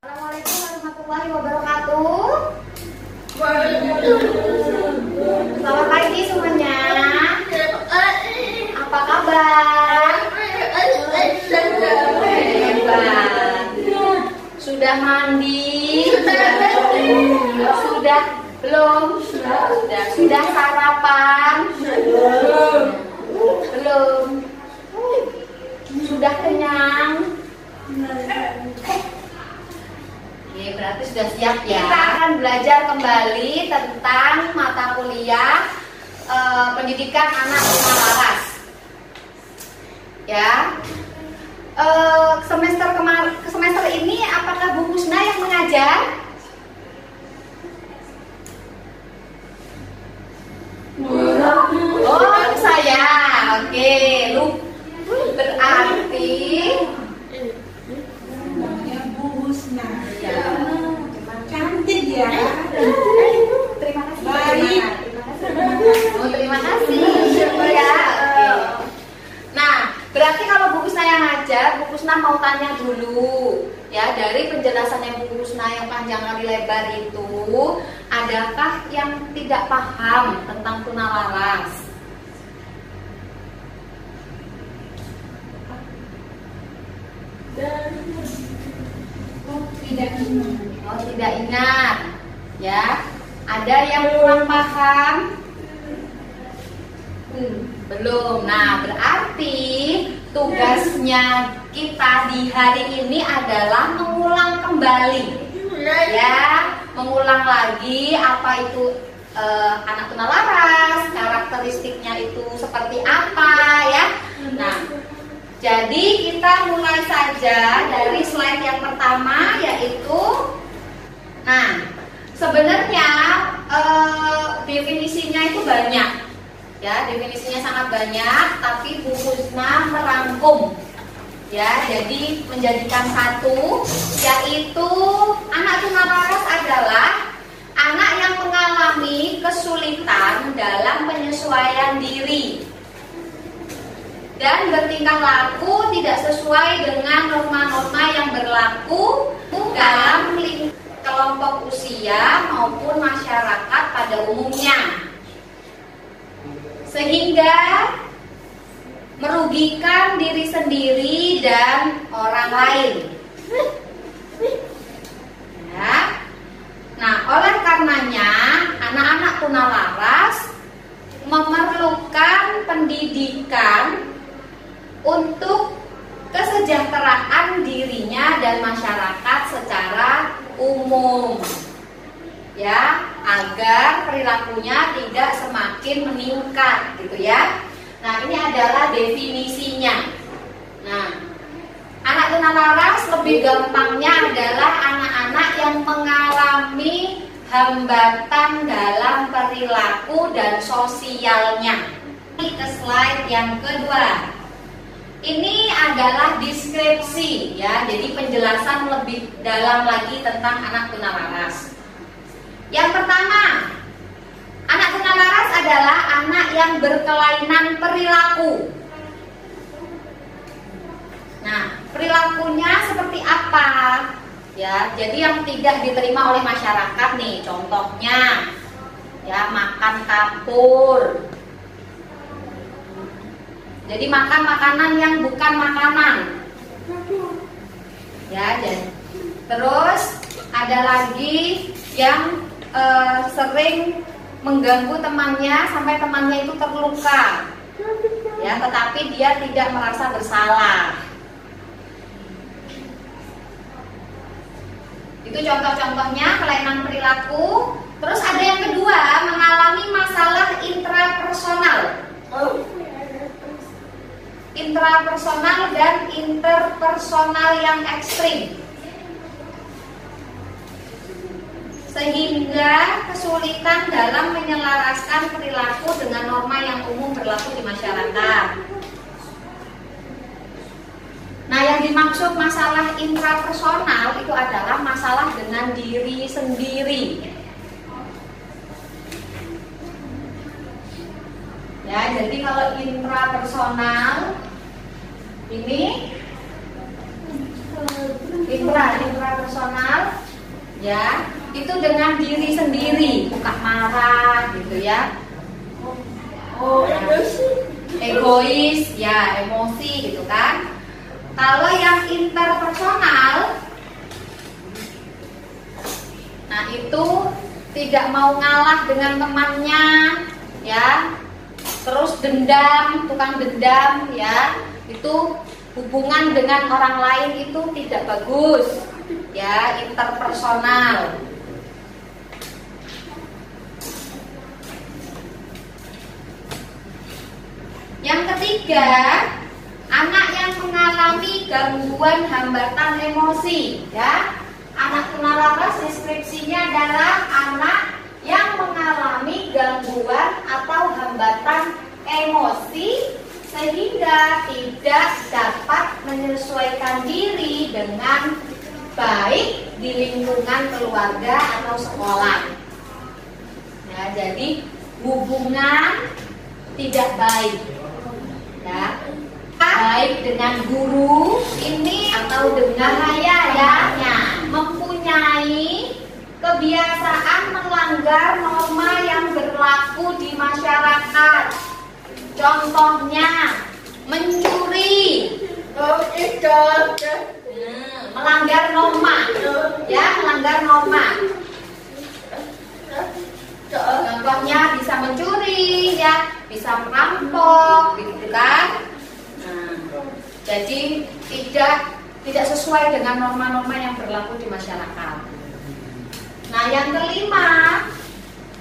Assalamualaikum warahmatullahi wabarakatuh. Selamat pagi semuanya. Apa kabar? Hebat. Sudah mandi? Sudah belum? Sudah sarapan? Belum. Sudah kenyang? Oke, berarti sudah siap ya. Kita akan belajar kembali tentang mata kuliah pendidikan anak tunalaras. Ya. Semester ini apakah Bu Husna yang mengajar? Oh, saya. Oke, berarti Bu Husna. Cantik ya. terima kasih. Baik. Terima kasih. Ya. Oke. Nah, berarti kalau Bu Husna yang ngajar, Bu Husna mau tanya dulu ya, dari penjelasannya Bu Husna yang panjang kali lebar itu, adakah yang tidak paham tentang tunalaras? Tidak ingat. Oh, tidak ingat. Ya. Ada yang kurang paham? Belum. Nah, berarti tugasnya kita di hari ini adalah mengulang kembali. Ya, mengulang lagi apa itu anak tunalaras, karakteristiknya itu seperti apa ya. Nah, jadi kita mulai saja dari slide yang pertama, yaitu, nah, sebenarnya definisinya itu banyak, ya, definisinya sangat banyak, tapi Bu Husna merangkum, ya, jadi menjadikan satu, yaitu anak tunalaras adalah anak yang mengalami kesulitan dalam penyesuaian diri dan bertingkah laku tidak sesuai dengan norma-norma yang berlaku dalam kelompok usia maupun masyarakat pada umumnya, sehingga merugikan diri sendiri dan orang lain. Ya. Nah, oleh karenanya anak-anak tunalaras memerlukan pendidikan untuk kesejahteraan dirinya dan masyarakat secara umum, ya, agar perilakunya tidak semakin meningkat, gitu ya. Nah, ini adalah definisinya. Nah, anak tunalaras lebih gampangnya adalah anak-anak yang mengalami hambatan dalam perilaku dan sosialnya. Ini ke slide yang kedua. Ini adalah deskripsi, ya, jadi penjelasan lebih dalam lagi tentang anak tunalaras. Yang pertama, anak tunalaras adalah anak yang berkelainan perilaku. Nah, perilakunya seperti apa? Ya, jadi yang tidak diterima oleh masyarakat nih, contohnya, ya, makan kapur. Jadi makan makanan yang bukan makanan. Ya, jadi terus ada lagi yang sering mengganggu temannya sampai temannya itu terluka. Ya, tetapi dia tidak merasa bersalah. Itu contoh-contohnya kelainan perilaku. Terus ada yang kedua, mengalami masalah intrapersonal. Intrapersonal dan interpersonal yang ekstrim, sehingga kesulitan dalam menyelaraskan perilaku dengan norma yang umum berlaku di masyarakat. Nah, yang dimaksud masalah intrapersonal itu adalah masalah dengan diri sendiri. Ya, jadi kalau intrapersonal ini intrapersonal personal, ya, itu dengan diri sendiri, suka marah gitu ya. Egois, ya, emosi gitu kan. Kalau yang interpersonal, nah itu tidak mau ngalah dengan temannya, ya, terus dendam, tukang dendam, ya, itu hubungan dengan orang lain itu tidak bagus, ya, interpersonal. Yang ketiga, anak yang mengalami gangguan hambatan emosi, ya. Anak tunalaras deskripsinya adalah anak yang mengalami gangguan atau hambatan emosi sehingga tidak dapat menyesuaikan diri dengan baik di lingkungan keluarga atau sekolah. Ya, jadi hubungan tidak baik, ya, baik dengan guru ini atau dengan ayahnya, mempunyai kebiasaan melanggar norma yang berlaku di masyarakat. Contohnya mencuri, melanggar norma, ya, melanggar norma. Contohnya bisa mencuri, ya, bisa merampok, gitu kan. Nah, jadi tidak sesuai dengan norma-norma yang berlaku di masyarakat. Nah, yang kelima,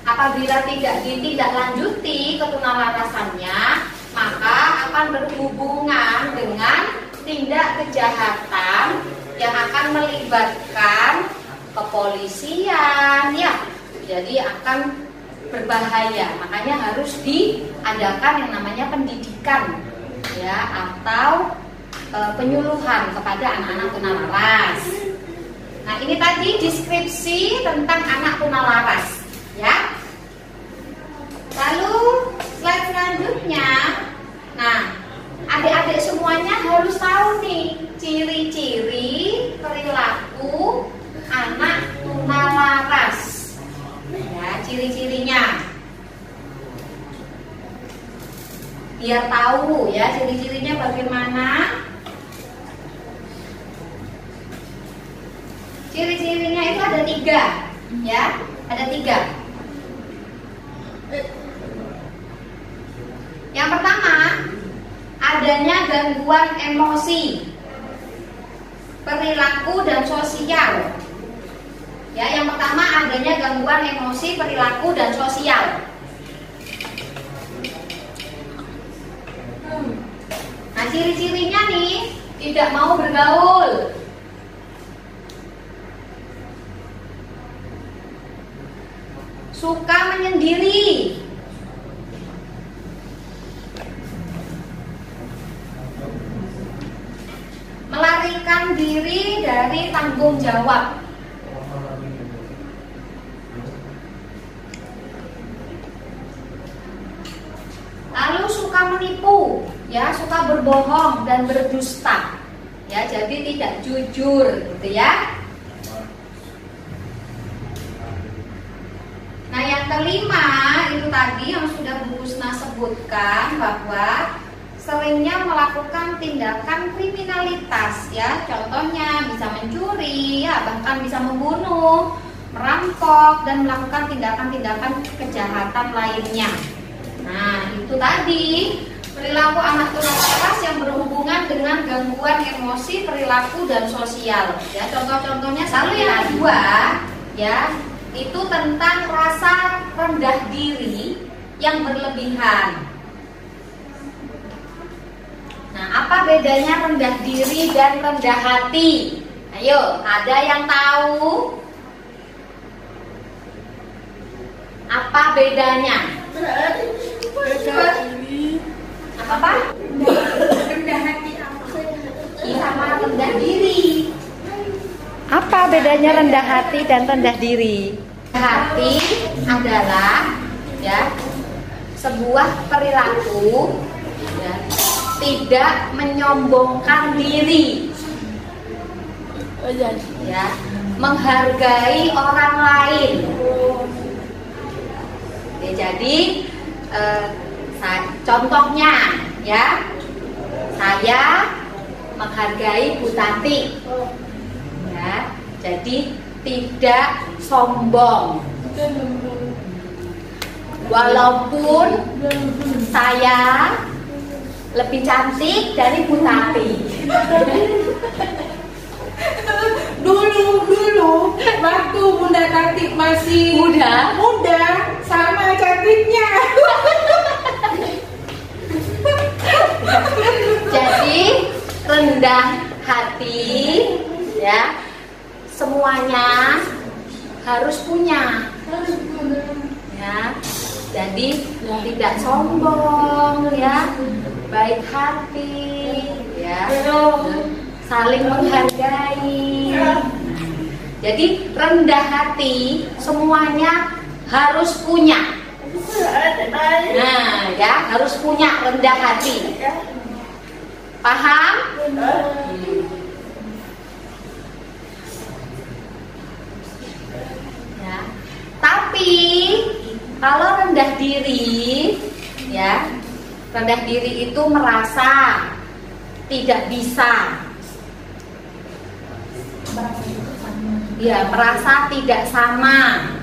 apabila tidak ditindaklanjuti ketunalarasannya, maka akan berhubungan dengan tindak kejahatan yang akan melibatkan kepolisian, ya. Jadi akan berbahaya. Makanya harus diadakan yang namanya pendidikan, ya, atau penyuluhan kepada anak-anak tunalaras. Nah, ini tadi deskripsi tentang anak tunalaras, ya. Lalu slide selanjutnya, nah, adik-adik semuanya harus tahu nih ciri-ciri perilaku anak tunalaras, ya, ciri-cirinya. Biar tahu, ya, ciri-cirinya bagaimana. Ciri-cirinya itu ada 3, ya, ada 3. Yang pertama, adanya gangguan emosi, perilaku dan sosial. Ya, yang pertama adanya gangguan emosi, perilaku dan sosial. Nah, ciri-cirinya nih, tidak mau bergaul, suka menyendiri, melarikan diri dari tanggung jawab, lalu suka menipu, ya, suka berbohong dan berdusta, ya, jadi tidak jujur, gitu ya. Nah, yang kelima itu tadi yang sudah Bu Husna sebutkan, bahwa seringnya melakukan tindakan kriminalitas, ya, contohnya bisa mencuri, ya, bahkan bisa membunuh, merampok, dan melakukan tindakan-tindakan kejahatan lainnya. Nah, itu tadi perilaku anak tunalaras yang berhubungan dengan gangguan emosi, perilaku, dan sosial, ya, contoh-contohnya. Lalu yang kedua, ya, itu tentang rasa rendah diri yang berlebihan. Nah, apa bedanya rendah diri dan rendah hati? Ayo, ada yang tahu? Apa bedanya? Apa? Rendah hati apa? Sama rendah diri. Apa bedanya rendah hati dan rendah diri? Hati adalah, ya, sebuah perilaku, ya, tidak menyombongkan diri. ya, menghargai orang lain. Oke, jadi contohnya ya, saya menghargai Bu Tati, ya, jadi tidak sombong. Walaupun saya lebih cantik dari Bu Tati. Dulu waktu Bunda Tati masih muda sama cantiknya. Jadi rendah hati, ya, semuanya harus punya, ya. Jadi tidak sombong, ya, baik hati, ya, saling menghargai. Jadi rendah hati semuanya harus punya. Nah, ya, harus punya rendah hati. Paham? Ya. Tapi kalau rendah diri, ya, rendah diri itu merasa tidak bisa, ya, merasa tidak sama.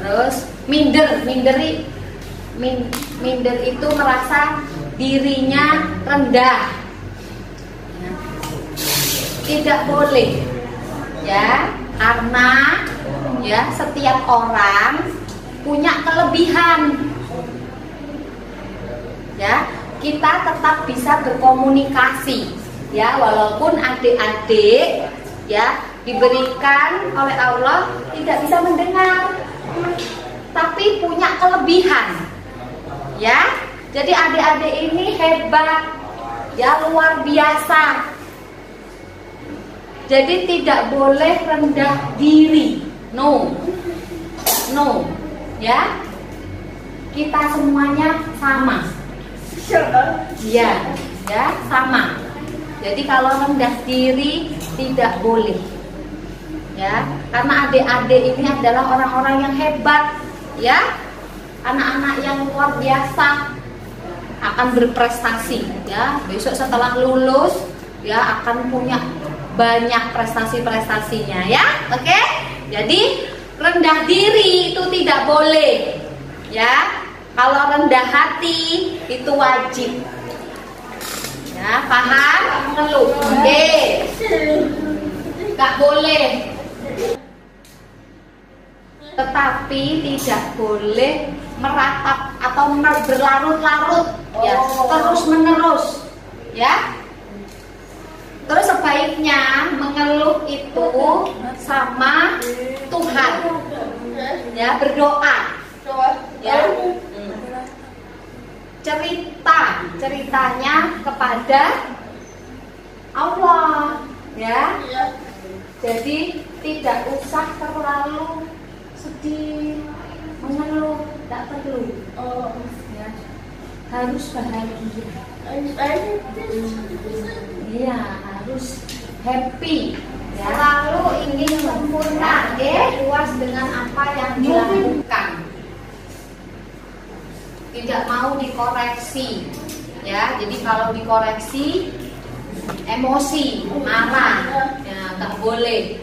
Terus minder itu merasa dirinya rendah. Tidak boleh, ya, karena ya setiap orang punya kelebihan. Ya, kita tetap bisa berkomunikasi, ya, walaupun adik-adik, ya, diberikan oleh Allah tidak bisa mendengar, tapi punya kelebihan, ya. Jadi adik-adik ini hebat, ya, luar biasa. Jadi tidak boleh rendah diri, no, ya. Kita semuanya sama, ya, sama. Jadi kalau rendah diri tidak boleh, ya, karena adik-adik ini adalah orang-orang yang hebat, ya, anak-anak yang luar biasa, akan berprestasi, ya. Besok setelah lulus, ya, akan punya banyak prestasi-prestasinya, ya. Oke? Jadi rendah diri itu tidak boleh, ya. Kalau rendah hati itu wajib, ya. Paham? Mengeluh, oke? Gak boleh. Tetapi tidak boleh meratap atau berlarut-larut, ya, terus menerus, ya. Terus sebaiknya mengeluh itu sama Tuhan, ya, berdoa, ya, ceritanya kepada Allah, ya. Jadi tidak usah terlalu sedih, mengeluh, tidak perlu, ya. Harus bahagia, iya, harus happy, ya. Selalu ingin sempurna, puas dengan apa yang dilakukan, tidak mau dikoreksi, ya. Jadi kalau dikoreksi emosi, marah, ya, nggak boleh.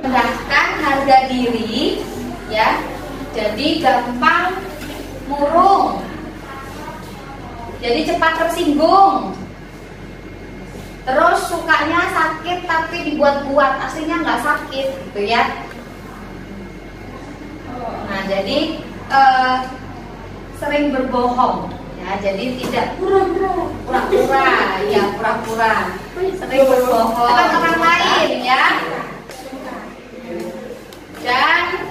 Rendahkan harga diri, ya, jadi gampang murung, jadi cepat tersinggung, terus sukanya sakit tapi dibuat-buat, aslinya nggak sakit, gitu, ya. Nah, jadi sering berbohong, ya, jadi tidak pura-pura, ya, pura-pura, sering berbohong dengan orang lain, ya. Dan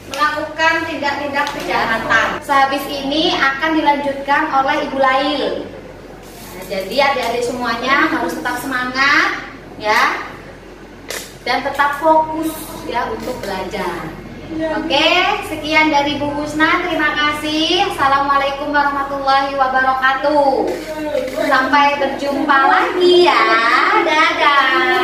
melakukan melakukan tindak-tindak kejahatan. Sehabis ini akan dilanjutkan oleh Ibu Lail. Nah, jadi adik-adik semuanya harus tetap semangat ya, dan tetap fokus ya untuk belajar. Oke, sekian dari Bu Husna. Terima kasih. Assalamualaikum warahmatullahi wabarakatuh. Sampai berjumpa lagi ya. Dadah.